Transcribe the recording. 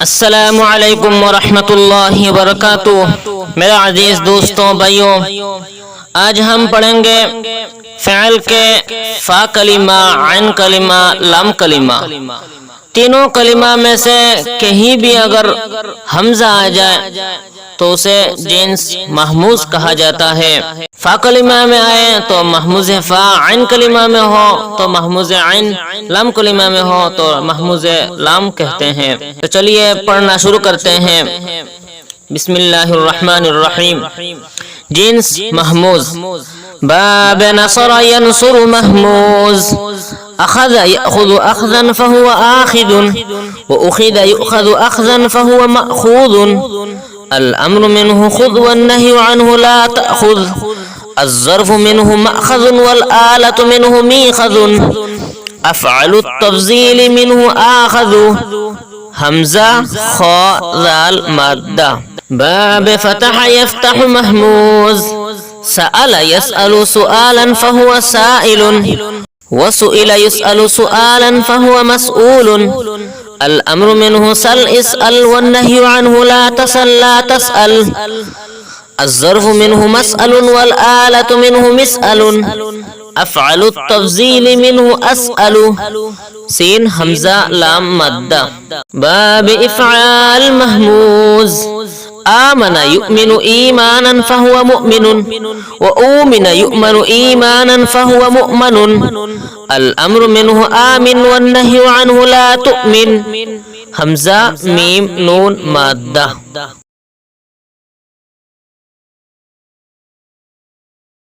السلام علیکم ورحمۃ اللہ وبرکاتہ۔ میرے عزیز دوستوں بھائیوں، آج ہم پڑھیں گے فعل کے فا کلمہ، عین کلمہ، لام کلمہ۔ تینوں کلمہ میں سے کہیں بھی اگر حمزہ آ جائے تو اسے جنس محموز کہا جاتا ہے۔ فا کلمہ میں آئے تو محموز فا، عین کلمہ میں ہو تو محموز عین، لام کلمہ میں ہو تو محموز لام کہتے ہیں۔ تو چلیے پڑھنا شروع کرتے ہیں۔ بسم اللہ الرحمن الرحیم۔ جنس محموز، باب نصر ينصر محموز، أخذ يأخذ أخذا فهو آخذ، وأخذ يؤخذ أخذا فهو مأخوذ، الأمر منه خذ والنهي عنه لا تأخذ، الظرف منه مأخذ والآلة منه ميخذ، أفعل التفضيل منه آخذ، حمزة خاء ذال مادة۔ باب فتح يفتح محموز، سأل يسأل سؤالا فهو سائل، وسئل يسأل سؤالا فهو مسؤول، الأمر منه سل اسأل، والنهي عنه لا تسل لا تسأل، الظرف منه مسأل والآلة منه مسأل، أفعل التفضيل منه أسأل، سين حمزة لام مادة۔ باب إفعال محموز، آمن يؤمن إيمانا فهو مؤمن، وأؤمن يؤمن إيمانا فهو مؤمن، الأمر منه آمن والنهي عنه لا تؤمن، حمزة ميم نون مادة۔